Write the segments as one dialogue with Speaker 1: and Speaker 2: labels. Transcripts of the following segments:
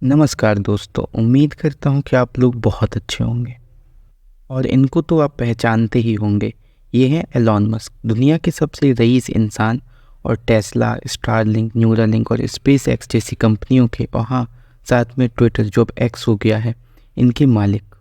Speaker 1: नमस्कार दोस्तों, उम्मीद करता हूँ कि आप लोग बहुत अच्छे होंगे और इनको तो आप पहचानते ही होंगे। ये हैं एलॉन मस्क, दुनिया के सबसे रईस इंसान और टेस्ला, स्टारलिंक, न्यूरालिंक और स्पेस एक्स जैसी कंपनियों के और हाँ, साथ में ट्विटर जो अब एक्स हो गया है, इनके मालिक।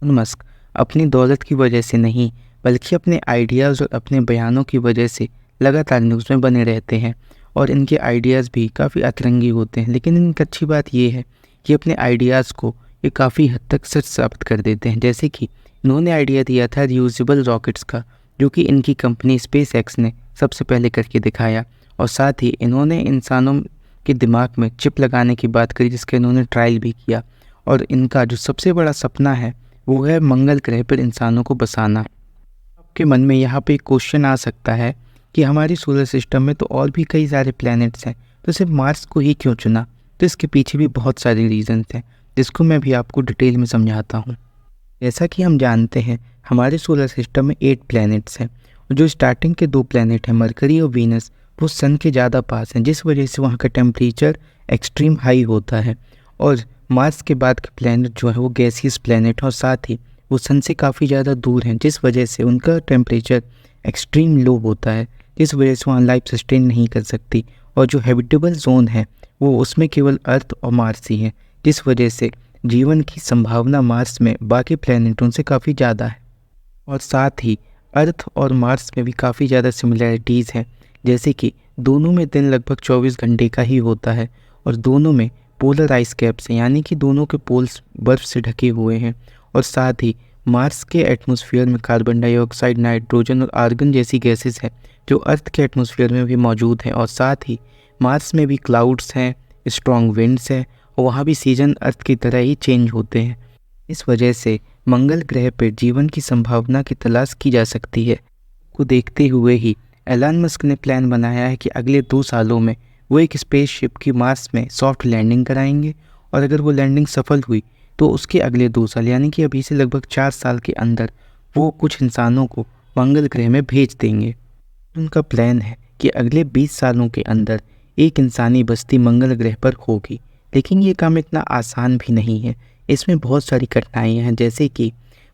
Speaker 1: एलॉन मस्क अपनी दौलत की वजह से नहीं, बल्कि अपने आइडियाज़ और अपने बयानों की वजह से लगातार न्यूज़ में बने रहते हैं और इनके आइडियाज़ भी काफ़ी अतरंगी होते हैं। लेकिन इनकी अच्छी बात ये है कि अपने आइडियाज़ को ये काफ़ी हद तक सच साबित कर देते हैं। जैसे कि इन्होंने आइडिया दिया था रियूजेबल रॉकेट्स का, जो कि इनकी कंपनी स्पेस एक्स ने सबसे पहले करके दिखाया। और साथ ही इन्होंने इंसानों के दिमाग में चिप लगाने की बात करी, जिसका इन्होंने ट्रायल भी किया। और इनका जो सबसे बड़ा सपना है वो है मंगल ग्रह पर इंसानों को बसाना। आपके मन में यहाँ पे एक क्वेश्चन आ सकता है कि हमारी सोलर सिस्टम में तो और भी कई सारे प्लैनेट्स हैं, तो सिर्फ मार्स को ही क्यों चुना? तो इसके पीछे भी बहुत सारे रीजंस हैं, जिसको मैं भी आपको डिटेल में समझाता हूँ। जैसा कि हम जानते हैं, हमारे सोलर सिस्टम में 8 प्लैनेट्स हैं और जो स्टार्टिंग के 2 प्लैनेट हैं मरकरी और वीनस, वो सन के ज़्यादा पास हैं, जिस वजह से वहाँ का टेम्परेचर एक्सट्रीम हाई होता है। और मार्स के बाद के प्लैनेट जो है वो गैसियस प्लैनेट और साथ ही वो सन से काफ़ी ज़्यादा दूर हैं, जिस वजह से उनका टेम्परेचर एक्सट्रीम लो होता है, जिस वजह से वहाँ लाइफ सस्टेन नहीं कर सकती। और जो हैबिटेबल जोन है वो उसमें केवल अर्थ और मार्स ही है, जिस वजह से जीवन की संभावना मार्स में बाकी प्लैनेटों से काफ़ी ज़्यादा है। और साथ ही अर्थ और मार्स में भी काफ़ी ज़्यादा सिमिलैरिटीज़ हैं, जैसे कि दोनों में दिन लगभग 24 घंटे का ही होता है और दोनों में पोलर आइस कैप्स हैं, यानी कि दोनों के पोल्स बर्फ़ से ढके हुए हैं। और साथ ही मार्स के एटमॉस्फेयर में कार्बन डाइऑक्साइड, नाइट्रोजन और आर्गन जैसी गैसेस हैं, जो अर्थ के एटमॉस्फेयर में भी मौजूद हैं। और साथ ही मार्स में भी क्लाउड्स हैं, स्ट्रॉन्ग विंड्स हैं और वहाँ भी सीजन अर्थ की तरह ही चेंज होते हैं। इस वजह से मंगल ग्रह पर जीवन की संभावना की तलाश की जा सकती है। को देखते हुए ही एलन मस्क ने प्लान बनाया है कि अगले 2 सालों में वो एक स्पेसशिप की मार्स में सॉफ्ट लैंडिंग कराएंगे और अगर वो लैंडिंग सफल हुई तो उसके अगले 2 साल यानी कि अभी से लगभग 4 साल के अंदर वो कुछ इंसानों को मंगल ग्रह में भेज देंगे। उनका प्लान है कि अगले 20 सालों के अंदर एक इंसानी बस्ती मंगल ग्रह पर होगी। लेकिन ये काम इतना आसान भी नहीं है, इसमें बहुत सारी कठिनाइयाँ हैं। जैसे कि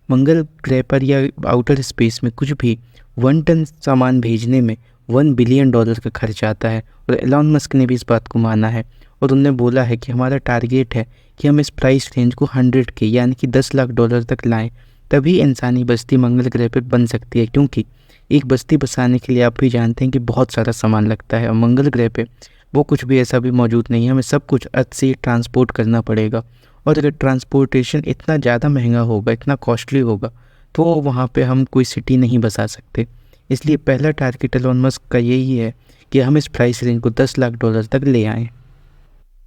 Speaker 1: मंगल ग्रह पर या आउटर स्पेस में कुछ भी 1 टन सामान भेजने में $1 बिलियन का खर्च आता है और एलॉन मस्क ने भी इस बात को माना है और उन्होंने बोला है कि हमारा टारगेट है कि हम इस प्राइस रेंज को 100 के यानी कि $10 लाख तक लाएं, तभी इंसानी बस्ती मंगल ग्रह पर बन सकती है। क्योंकि एक बस्ती बसाने के लिए आप भी जानते हैं कि बहुत सारा सामान लगता है और मंगल ग्रह पे वो कुछ भी ऐसा भी मौजूद नहीं है, हमें सब कुछ अर्थ से ट्रांसपोर्ट करना पड़ेगा। और अगर ट्रांसपोर्टेशन इतना ज़्यादा महंगा होगा, इतना कॉस्टली होगा, तो वहाँ पे हम कोई सिटी नहीं बसा सकते। इसलिए पहला टारगेट एलॉन मस्क का यही है कि हम इस प्राइस रेंज को $10 लाख तक ले आएँ।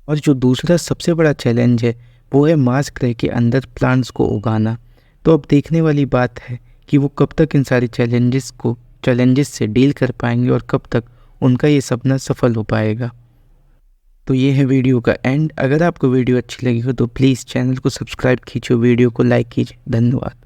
Speaker 1: और जो दूसरा सबसे बड़ा चैलेंज है वो है मार्स ग्रह के अंदर प्लांट्स को उगाना। तो अब देखने वाली बात है कि वो कब तक इन सारी चैलेंजेस से डील कर पाएंगे और कब तक उनका ये सपना सफल हो पाएगा। तो ये है वीडियो का एंड। अगर आपको वीडियो अच्छी लगी हो तो प्लीज़ चैनल को सब्सक्राइब कीजिए, वीडियो को लाइक कीजिए। धन्यवाद।